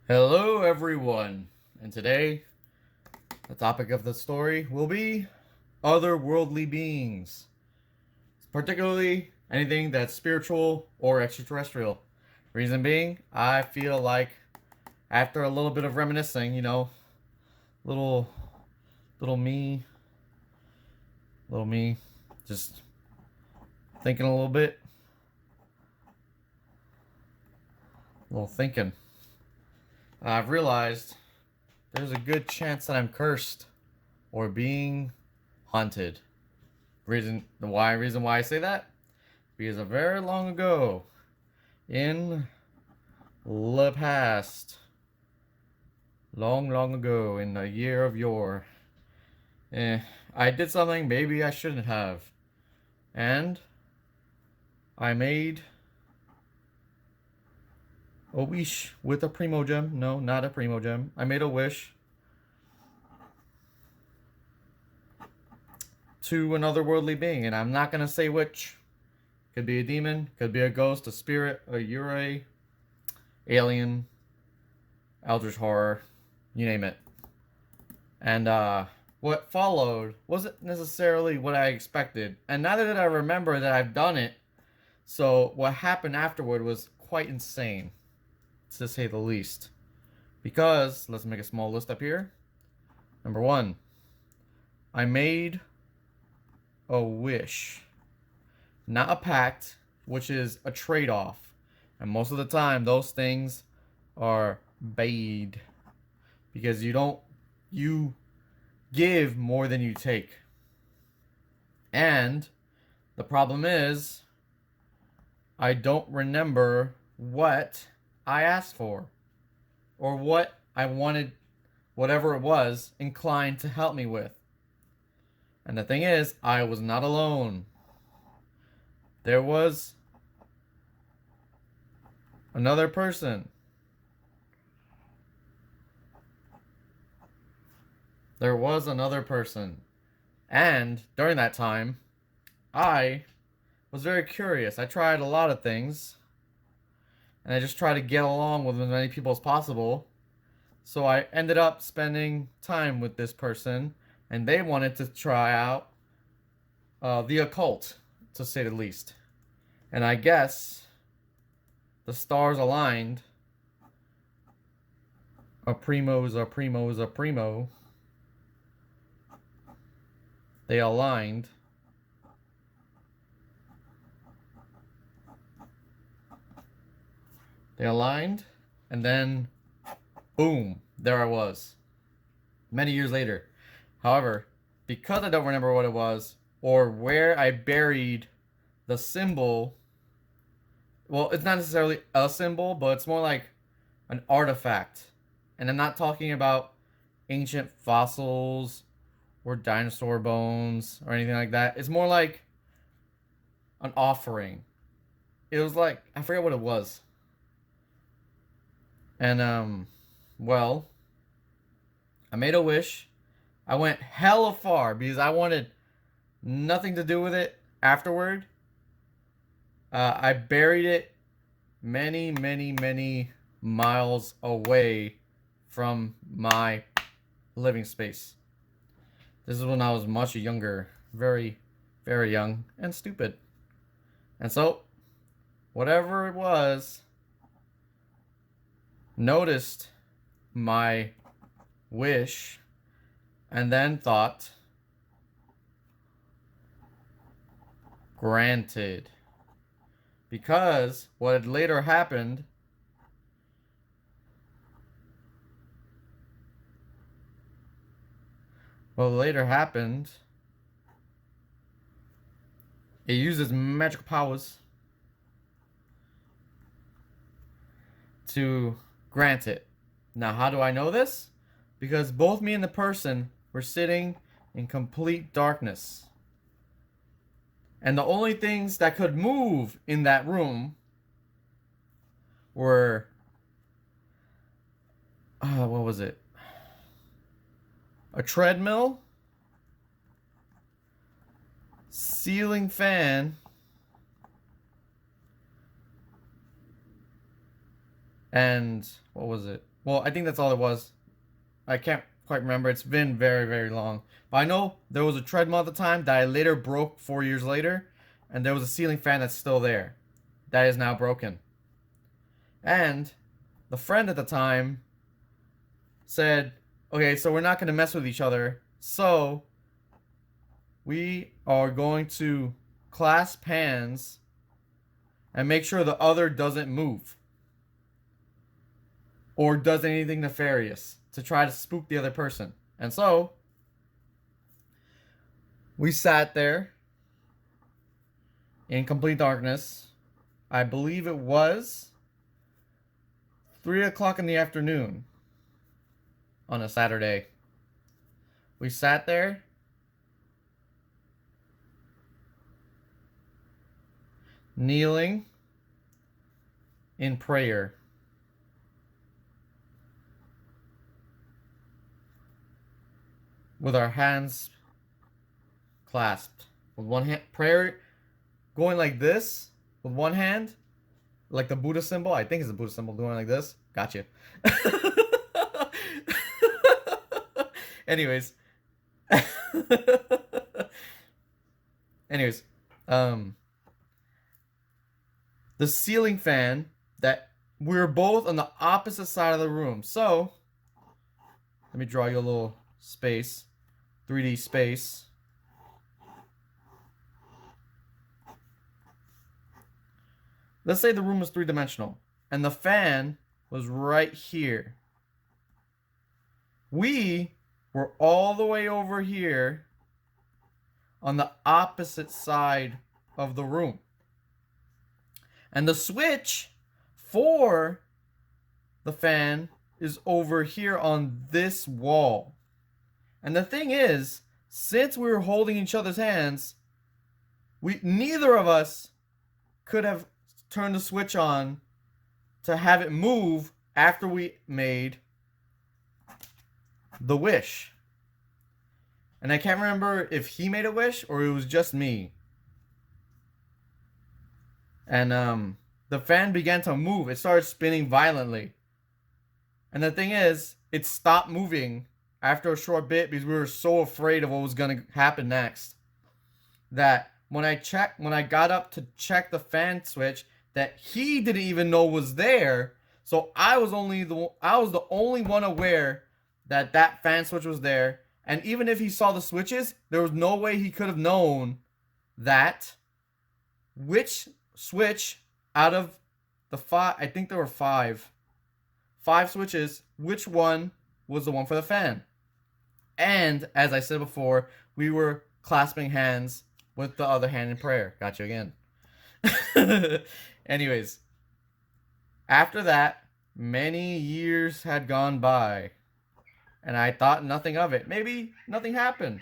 Hello, everyone, and today the topic of the story will be otherworldly beings, particularly anything that's spiritual or extraterrestrial. Reason being, I feel like after a little bit of reminiscing, little little me, little me, just thinking a little thinking, I've realized there's a good chance that I'm cursed or being haunted. Reason why I say that? Because a very long ago, in the past, long ago, in the year of yore, eh, I did something maybe I shouldn't have, and I made a wish with a Primogem. No, not a Primogem. I made a wish to another worldly being, and I'm not gonna say which. Could be a demon, could be a ghost, a spirit, a Yurei, alien, eldritch horror, you name it. And what followed wasn't necessarily what I expected, and neither did I remember that I've done it. So what happened afterward was quite insane, to say the least. Because let's make a small list up here. Number one, I made a wish, not a pact, which is a trade-off, and most of the time those things are bad because you give more than you take. And the problem is, I don't remember what I asked for or what I wanted, whatever it was, inclined to help me with. And the thing is, I was not alone. There was another person. There was another person. And during that time, I was very curious. I tried a lot of things, and I just tried to get along with as many people as possible. So I ended up spending time with this person, and they wanted to try out the occult, to say the least. And I guess the stars aligned. A primo's a primo's a primo. They aligned. They aligned, and then boom, there I was. Many years later. However, because I don't remember what it was or where I buried the symbol, well, it's not necessarily a symbol, but it's more like an artifact. And I'm not talking about ancient fossils or dinosaur bones or anything like that. It's more like an offering. It was like, I forget what it was. And well, I made a wish. I went hella far because I wanted nothing to do with it afterward. I buried it many miles away from my living space. This is when I was much younger, very young and stupid. And so, whatever it was, noticed my wish and then thought, granted. Because what had later happened, it uses magical powers to grant it. Now, how do I know this? Because both me and the person were sitting in complete darkness. And the only things that could move in that room were, what was it? A treadmill, ceiling fan, and what was it? Well, I think that's all it was. I can't quite remember. It's been very, very long. But I know there was a treadmill at the time that I later broke 4 years later, and there was a ceiling fan that's still there. That is now broken. And the friend at the time said, okay, so we're not going to mess with each other. So we are going to clasp hands and make sure the other doesn't move or does anything nefarious to try to spook the other person. And so we sat there in complete darkness. I believe it was 3 o'clock in the afternoon on a Saturday. We sat there kneeling in prayer. With our hands clasped. With one hand, prayer going like this with one hand, like the Buddha symbol. I think it's the Buddha symbol going like this. Gotcha. Anyways. Anyways, the ceiling fan that we were both on the opposite side of the room. So, let me draw you a little space, 3D space. Let's say the room was three-dimensional and the fan was right here. We were all the way over here on the opposite side of the room. And the switch for the fan is over here on this wall. And the thing is, since we were holding each other's hands, neither of us could have turned the switch on to have it move after we made the wish. And I can't remember if he made a wish or it was just me. And the fan began to move. It started spinning violently. And the thing is, it stopped moving after a short bit because we were so afraid of what was going to happen next. That when I got up to check the fan switch, that he didn't even know was there. So I was the only one aware that that fan switch was there. And even if he saw the switches, there was no way he could have known that which switch out of the five, I think there were five switches, which one was the one for the fan. And as I said before, we were clasping hands with the other hand in prayer. Got you again. Anyways, after that, many years had gone by, and I thought nothing of it. Maybe nothing happened.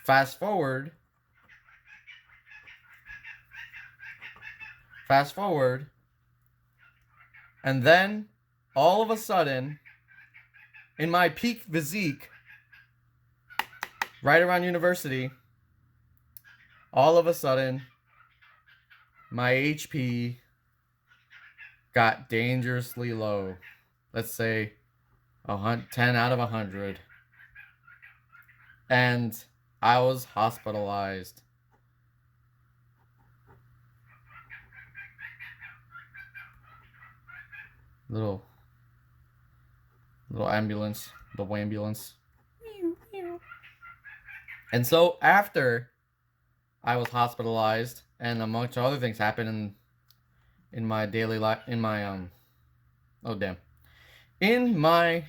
Fast forward, and then all of a sudden, in my peak physique, right around university, all of a sudden, my HP got dangerously low. Let's say 10 out of 100. And I was hospitalized. Little ambulance, the wambulance. And so after I was hospitalized, and amongst other things happened in my daily life, in my in my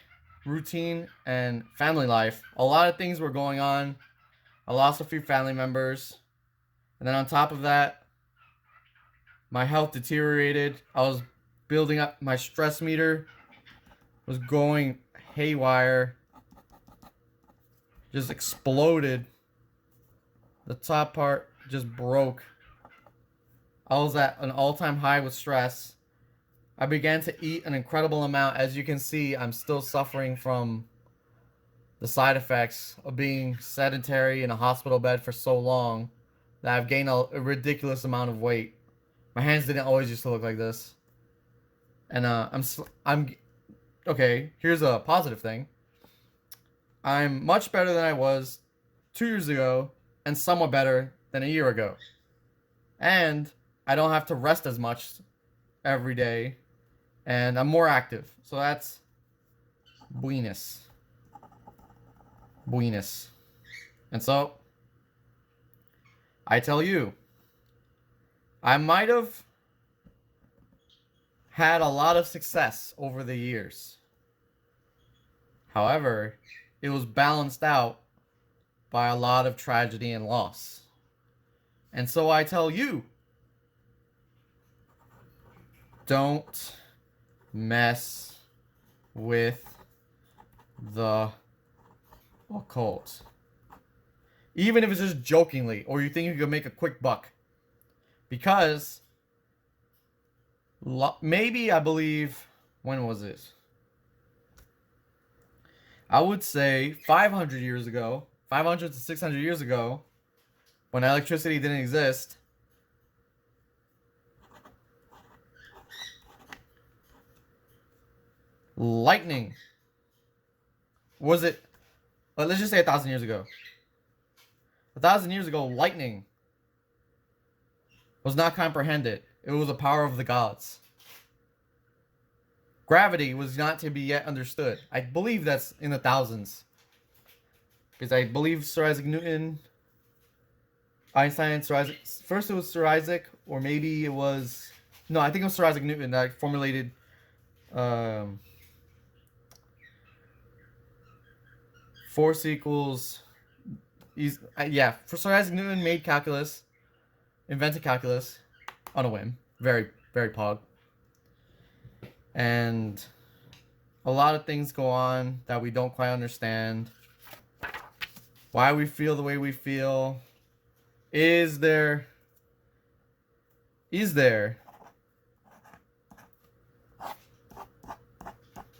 routine and family life, a lot of things were going on. I lost a few family members, and then on top of that, my health deteriorated. I was building up, my stress meter was going haywire, just exploded. The top part just broke. I was at an all-time high with stress. I began to eat an incredible amount. As you can see, I'm still suffering from the side effects of being sedentary in a hospital bed for so long that I've gained a ridiculous amount of weight. My hands didn't always used to look like this. And I'm okay. Here's a positive thing. I'm much better than I was 2 years ago, and somewhat better than a year ago. And I don't have to rest as much every day, and I'm more active. So that's buenos. Buenos. And so, I tell you, I might have had a lot of success over the years. However, it was balanced out by a lot of tragedy and loss. And so I tell you, don't mess with the occult. Even if it's just jokingly, or you think you can make a quick buck. Because maybe, I believe, when was this? I would say 500 years ago, 500 to 600 years ago, when electricity didn't exist, lightning. Was it? Let's just say 1,000 years ago. 1,000 years ago, lightning was not comprehended. It was the power of the gods. Gravity was not to be yet understood. I believe that's in the thousands. Because I believe Sir Isaac Newton, Einstein, Sir Isaac... First it was Sir Isaac, or maybe it was... No, I think it was Sir Isaac Newton that formulated... force equals... yeah, for Sir Isaac Newton made calculus, invented calculus on a whim. Very, very pog. And a lot of things go on that we don't quite understand. Why we feel the way we feel. Is there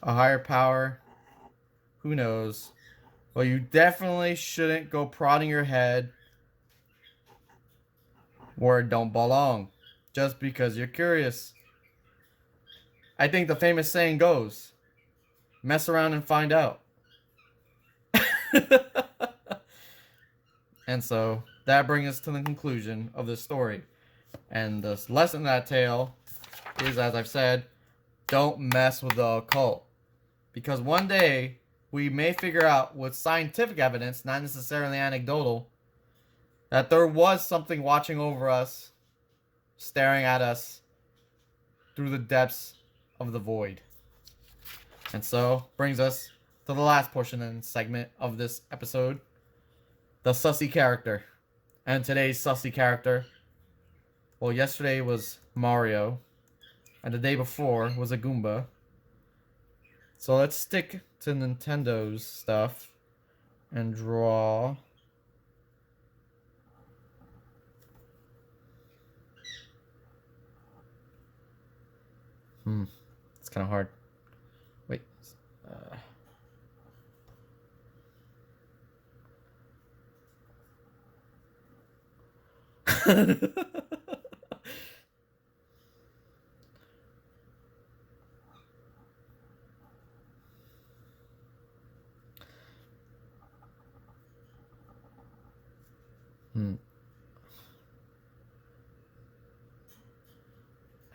a higher power? Who knows? Well, you definitely shouldn't go prodding your head where it don't belong just because you're curious. I think the famous saying goes, mess around and find out. And so that brings us to the conclusion of this story. And the lesson in that tale is, as I've said, don't mess with the occult. Because one day we may figure out with scientific evidence, not necessarily anecdotal, that there was something watching over us, staring at us through the depths of the void. And so brings us to the last portion and segment of this episode, the sussy character. And today's sussy character, well, yesterday was Mario, and the day before was a Goomba. So let's stick to Nintendo's stuff and draw it's kind of hard. Wait.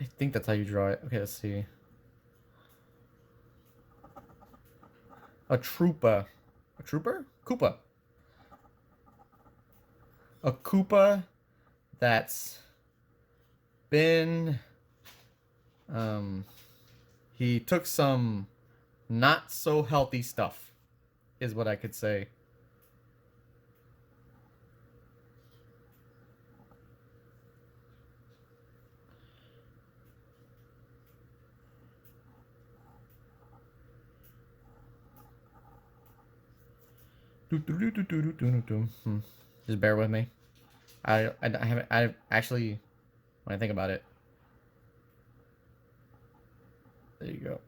I think that's how you draw it. Okay, let's see. A trooper. A trooper? Koopa. A Koopa that's been... he took some not so healthy stuff, is what I could say. Just bear with me. I haven't. I actually, when I think about it, there you go.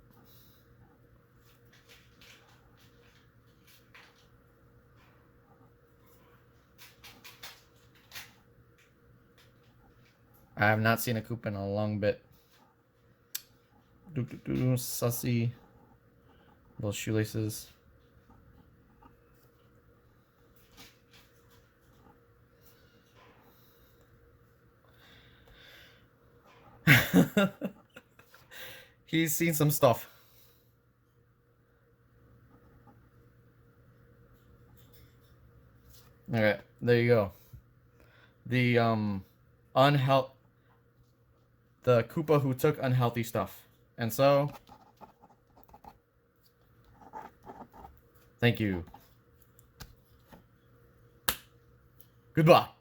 I have not seen a Koopa in a long bit. Sussy. Little shoelaces. He's seen some stuff. Alright, there you go. The the Koopa who took unhealthy stuff. And so thank you. Goodbye.